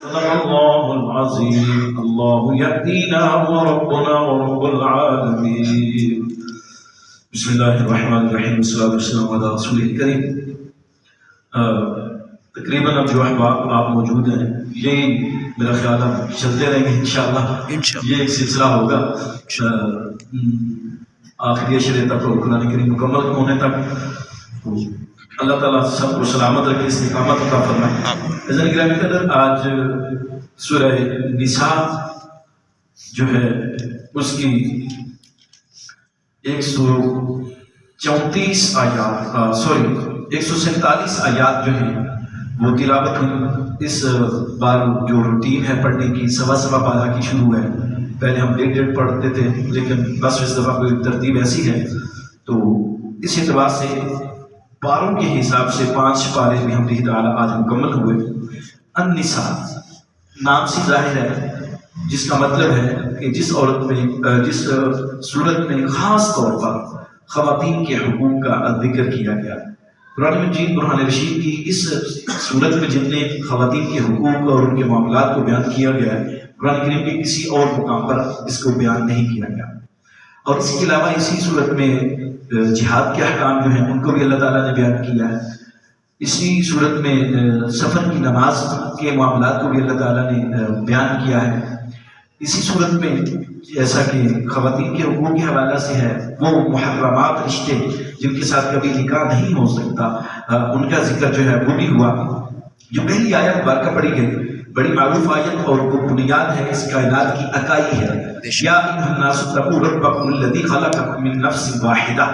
صدق الله العظيم. الله يهدينا وربنا ورب العالمين. بسم الله الرحمن الرحيم. والصلاة والسلام على رسول الكريم. تقریباً اب جو احباب آپ موجود ہیں، یہی میرا خیال اب چلتے رہیں گے انشاءاللہ. یہ ایک سلسلہ ہوگا آخری عشرے تک اور قرآن کریم مکمل ہونے تک. اللہ تعالیٰ سب کو سلامت رکھے، استقامت عطا فرمائے. عزیزان گرامی قدر، آج سورہ نساء جو ہے اس کی 134 147 آیات جو ہیں وہ تلاوت ہوئی. اس بار جو روٹین ہے پڑھنے کی سوا پارہ کی شروع ہے. پہلے ہم ڈیڑھ پڑھتے تھے، لیکن بس اس دفعہ کوئی ترتیب ایسی ہے تو اس اعتبار سے پاروں کے حساب سے 5 پارے بھی ہم تعالیٰ آج مکمل ہوئے. النساء نام سے ظاہر ہے، جس کا مطلب ہے کہ جس صورت میں خاص طور پر خواتین کے حقوق کا ذکر کیا گیا. قرآن مجید برہان رشید کی اس صورت میں جتنے خواتین کے حقوق اور ان کے معاملات کو بیان کیا گیا ہے، قرآن کریم کے کسی اور مقام پر اس کو بیان نہیں کیا گیا. اور اس کے علاوہ اسی صورت میں جہاد کے احکام جو ہیں ان کو بھی اللہ تعالیٰ نے بیان کیا ہے. اسی صورت میں سفر کی نماز کے معاملات کو بھی اللہ تعالیٰ نے بیان کیا ہے. اسی صورت میں جیسا کہ خواتین کے حقوق کے حوالہ سے ہے، وہ محرمات رشتے جن کے ساتھ کبھی نکاح نہیں ہو سکتا، ان کا ذکر جو ہے وہ بھی ہوا. جو پہلی آیت مبارکہ پڑھی گئی بڑی معروف آیت اور وہ بنیاد ہے اس کائنات کی اکائی ہے. یا ایھا الناس اتقوا ربکم الذی خلقکم من نفس واحدہ،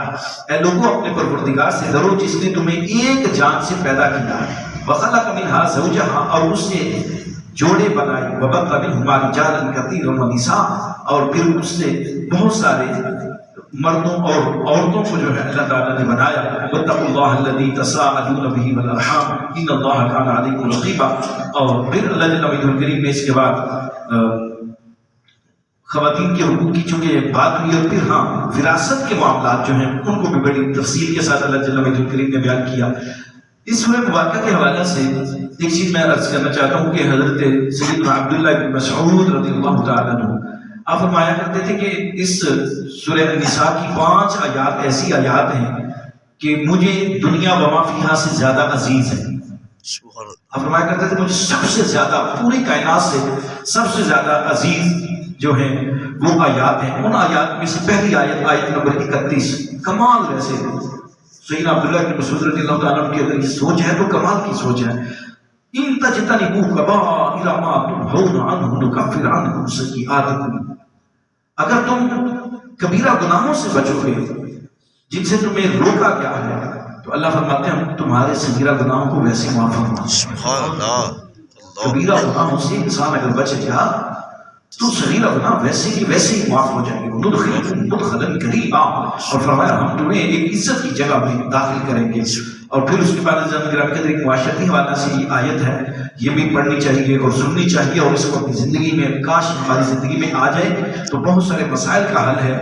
اے لوگوں اپنے پروردگار سے ڈرو جس نے تمہیں ایک جان سے پیدا کیا ہے. وخلق منھا زوجھا، اور اس سے جوڑے بنائے. وبث منھما رجالا کثیرا ونساء، اور پھر اس سے بہت سارے مردوں اور عورتوں کو جو ہے اللہ تعالیٰ نے بنایا. واتقوا اللہ الذی تساءلون بہ والارحام ان اللہ کان علیکم رقیبا. اور پھر اللہ جل وعلا کریم نے اس کے بعد خواتین کے حقوق کی چونکہ بات ہوئی، اور پھر وراثت کے معاملات جو ہیں ان کو بھی بڑی تفصیل کے ساتھ اللہ جل وعلا کریم نے بیان کیا. اس سورہ مبارکہ کے حوالے سے ایک چیز میں عرض کرنا چاہتا ہوں کہ حضرت سیدنا عبداللہ بن مسعود رضی اللہ تعالیٰ عنہ آپ فرمایا کرتے تھے کہ اس سورہ النساء کی 5 آیات ایسی آیات ہیں کہ مجھے دنیا و ما فیہا سے زیادہ عزیز ہیں. آپ فرمایا کرتے تھے مجھے سب سے زیادہ پوری کائنات سے سب سے زیادہ عزیز جو ہیں وہ آیات ہیں. ان آیات میں سے پہلی آیت نمبر 31 کمال. ویسے سیدنا عبداللہ بن مسعود رضی اللہ تعالیٰ عنہ کی اگر یہ سوچ ہے تو کمال کی سوچ ہے. ان تجتنبوا کبائر ما تنہون عنہ نکفر عنکم سیئاتکم، اگر تم کبیرہ گناہوں سے بچو گے جن سے تمہیں روکا گیا ہے تو اللہ فرماتے ہیں ہم تمہارے صغیرہ گناہوں کو ویسے معاف فرمائیں. کبیرہ گناہوں سے انسان اگر بچ گیا تو صغیرہ گناہ ویسے ہی معاف ہو جائیں گے. ندخلکم مدخلا کریما، اور فرمایا ہم تمہیں ایک عزت کی جگہ میں داخل کریں گے. اور پھر اس کے بعد ایک معاشرتی حوالہ سے یہ آیت ہے، یہ بھی پڑھنی چاہیے اور سننی چاہیے، اور اس کو اپنی زندگی میں کاش ہماری زندگی میں آ جائے تو بہت سارے مسائل کا حل ہے.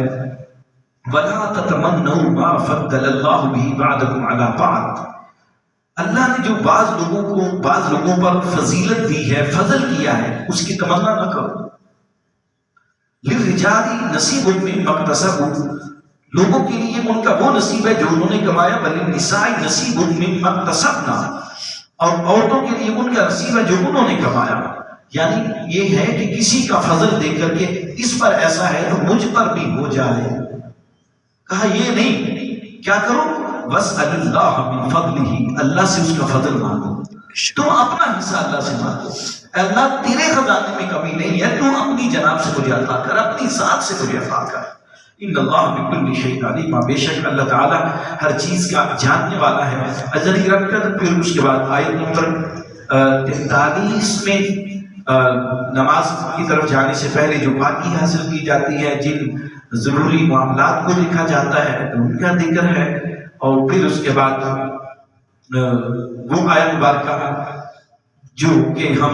وَلَا تَتَمَنَّوْا مَا فَضَّلَ اللَّهُ بِهِ بَعْضَكُمْ عَلَىٰ بَعْضٍ، اللہ نے جو بعض لوگوں پر فضیلت دی ہے، فضل کیا ہے، اس کی تمنا نہ کرو. لِلرِّجَالِ نَصِيبٌ مِّمَّا اكْتَسَبُوا، لوگوں کے لیے ان کا وہ نصیب ہے جو انہوں نے کمایا. وَلِلنِّسَاءِ نَصِيبٌ مِّمَّا اكْتَسَبْنَا، اور عورتوں کے لیے ان کا نصیب ہے جو انہوں نے کمایا. یعنی یہ ہے کہ کسی کا فضل دیکھ کر کے اس پر ایسا ہے تو مجھ پر بھی ہو جائے. کہا یہ نہیں، کیا کرو؟ وَاسْأَلِ اللَّهَ مِن فَضْلِهِ، اللہ سے اس کا فضل مانگو. تم اپنا حصہ اللہ سے مانگو. اللہ تیرے خزانے میں کمی نہیں ہے، تو اپنی جناب سے مجھے عطا کر، اپنی ذات سے مجھے عطا کر. ان اللہ بکل شیء علیم، بے شک اللہ تعالی ہر چیز کا جاننے والا ہے. اجلی رکھ کر پھر اس کے بعد آیت نمبر 43 میں نماز کی طرف جانے سے پہلے جو پاکی حاصل کی جاتی ہے، جن ضروری معاملات کو لکھا جاتا ہے ان کا ذکر ہے. اور پھر اس کے بعد وہ آیت مبارکہ جو کہ ہم